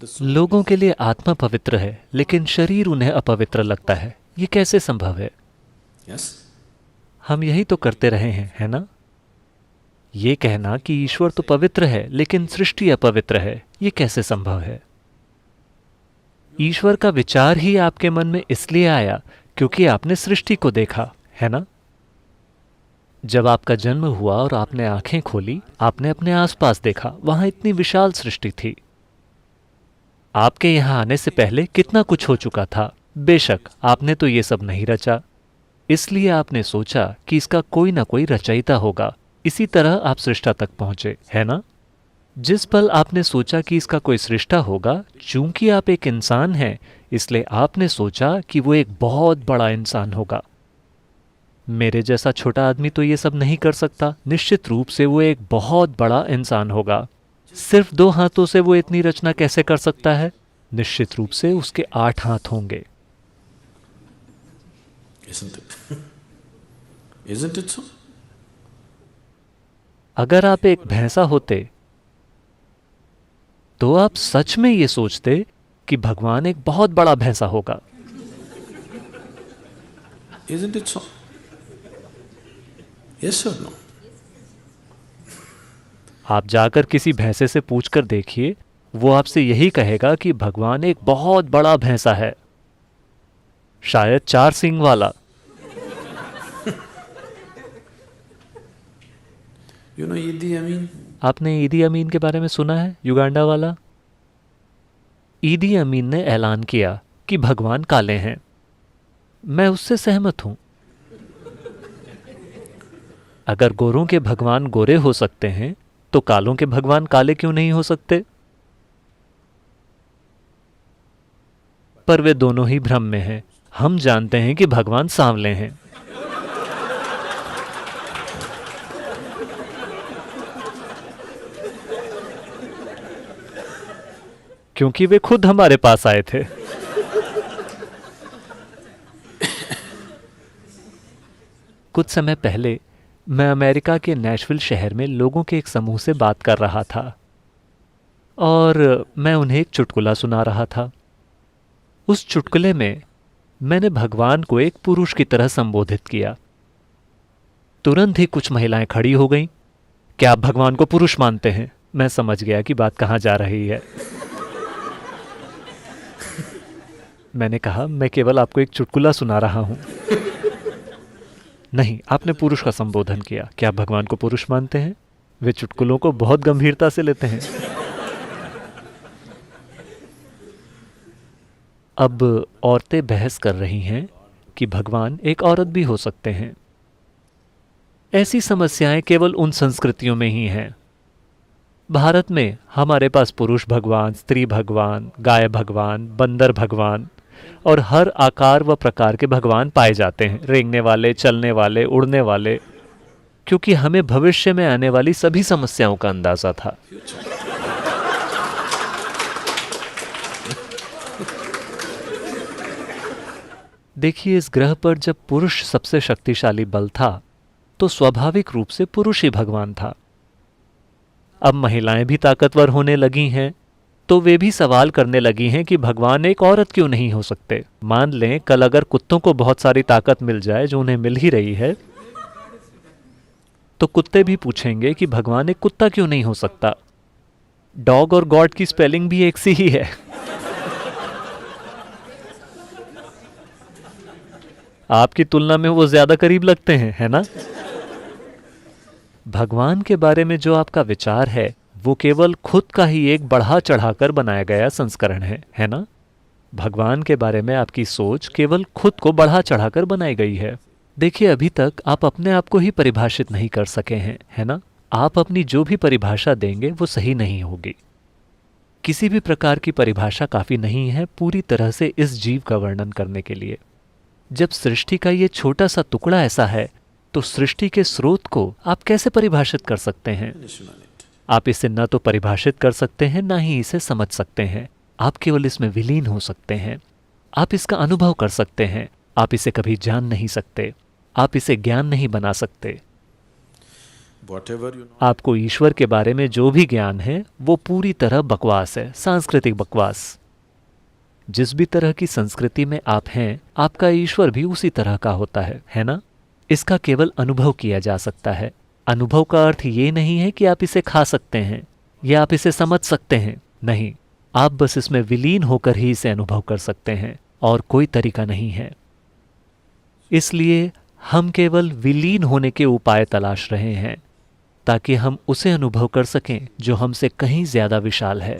The soul लोगों is. के लिए आत्मा पवित्र है लेकिन शरीर उन्हें अपवित्र लगता है, ये कैसे संभव है? Yes? हम यही तो करते रहे हैं, है ना? ये कहना कि ईश्वर तो पवित्र है लेकिन सृष्टि अपवित्र है, ये कैसे संभव है? ईश्वर का विचार ही आपके मन में इसलिए आया क्योंकि आपने सृष्टि को देखा, है ना? जब आपका जन्म हुआ और आपने आंखें खोली, आपने अपने आसपास देखा, वहां इतनी विशाल सृष्टि थी। आपके यहां आने से पहले कितना कुछ हो चुका था। बेशक आपने तो ये सब नहीं रचा, इसलिए आपने सोचा कि इसका कोई ना कोई रचयिता होगा। इसी तरह आप सृष्टा तक पहुंचे, है ना? जिस पल आपने सोचा कि इसका कोई सृष्टा होगा, चूंकि आप एक इंसान हैं, इसलिए आपने सोचा कि वो एक बहुत बड़ा इंसान होगा। मेरे जैसा छोटा आदमी तो ये सब नहीं कर सकता, निश्चित रूप से वो एक बहुत बड़ा इंसान होगा। सिर्फ 2 हाथों से वो इतनी रचना कैसे कर सकता है? निश्चित रूप से उसके 8 हाथ होंगे। Isn't it? Isn't it so? अगर आप एक भैंसा होते तो आप सच में ये सोचते कि भगवान एक बहुत बड़ा भैंसा होगा। Isn't it so? Yes or no? आप जाकर किसी भैंसे से पूछकर देखिए, वो आपसे यही कहेगा कि भगवान एक बहुत बड़ा भैंसा है, शायद 4 सींग वाला। You know Idi Amin? आपने ईदी अमीन के बारे में सुना है, युगांडा वाला? ईदी अमीन ने ऐलान किया कि भगवान काले हैं। मैं उससे सहमत हूं। अगर गोरों के भगवान गोरे हो सकते हैं तो कालों के भगवान काले क्यों नहीं हो सकते? पर वे दोनों ही भ्रम में हैं। हम जानते हैं कि भगवान सांवले हैं। क्योंकि वे खुद हमारे पास आए थे। कुछ समय पहले मैं अमेरिका के नैशविल शहर में लोगों के एक समूह से बात कर रहा था और मैं उन्हें एक चुटकुला सुना रहा था। उस चुटकुले में मैंने भगवान को एक पुरुष की तरह संबोधित किया। तुरंत ही कुछ महिलाएं खड़ी हो गईं। क्या आप भगवान को पुरुष मानते हैं? मैं समझ गया कि बात कहां जा रही है। मैंने कहा, मैं केवल आपको एक चुटकुला सुना रहा हूं। नहीं, आपने पुरुष का संबोधन किया। क्या आप भगवान को पुरुष मानते हैं? वे चुटकुलों को बहुत गंभीरता से लेते हैं। अब औरतें बहस कर रही हैं कि भगवान एक औरत भी हो सकते हैं। ऐसी समस्याएं केवल उन संस्कृतियों में ही हैं। भारत में हमारे पास पुरुष भगवान, स्त्री भगवान, गाय भगवान, बंदर भगवान और हर आकार व प्रकार के भगवान पाए जाते हैं, रेंगने वाले, चलने वाले, उड़ने वाले, क्योंकि हमें भविष्य में आने वाली सभी समस्याओं का अंदाजा था। देखिए, इस ग्रह पर जब पुरुष सबसे शक्तिशाली बल था तो स्वाभाविक रूप से पुरुष ही भगवान था। अब महिलाएं भी ताकतवर होने लगी हैं तो वे भी सवाल करने लगी हैं कि भगवान एक औरत क्यों नहीं हो सकते। मान लें कल अगर कुत्तों को बहुत सारी ताकत मिल जाए, जो उन्हें मिल ही रही है, तो कुत्ते भी पूछेंगे कि भगवान एक कुत्ता क्यों नहीं हो सकता। डॉग और गॉड की स्पेलिंग भी एक सी ही है। आपकी तुलना में वो ज्यादा करीब लगते हैं, है ना? भगवान के बारे में जो आपका विचार है वो केवल खुद का ही एक बढ़ा चढ़ाकर बनाया गया संस्करण है ना? भगवान के बारे में आपकी सोच केवल खुद को बढ़ा चढ़ाकर बनाई गई है। देखिए, अभी तक आप अपने आप को ही परिभाषित नहीं कर सके हैं, है ना? आप अपनी जो भी परिभाषा देंगे वो सही नहीं होगी। किसी भी प्रकार की परिभाषा काफी नहीं है पूरी तरह से इस जीव का वर्णन करने के लिए। जब सृष्टि का ये छोटा सा टुकड़ा ऐसा है तो सृष्टि के स्रोत को आप कैसे परिभाषित कर सकते हैं? आप इसे न तो परिभाषित कर सकते हैं, ना ही इसे समझ सकते हैं। आप केवल इसमें विलीन हो सकते हैं। आप इसका अनुभव कर सकते हैं। आप इसे कभी जान नहीं सकते। आप इसे ज्ञान नहीं बना सकते। whatever you know. आपको ईश्वर के बारे में जो भी ज्ञान है वो पूरी तरह बकवास है, सांस्कृतिक बकवास। जिस भी तरह की संस्कृति में आप हैं, आपका ईश्वर भी उसी तरह का होता है ना? इसका केवल अनुभव किया जा सकता है। अनुभव का अर्थ ये नहीं है कि आप इसे खा सकते हैं या आप इसे समझ सकते हैं, नहीं, आप बस इसमें विलीन होकर ही इसे अनुभव कर सकते हैं और कोई तरीका नहीं है। इसलिए हम केवल विलीन होने के उपाय तलाश रहे हैं ताकि हम उसे अनुभव कर सकें जो हमसे कहीं ज्यादा विशाल है।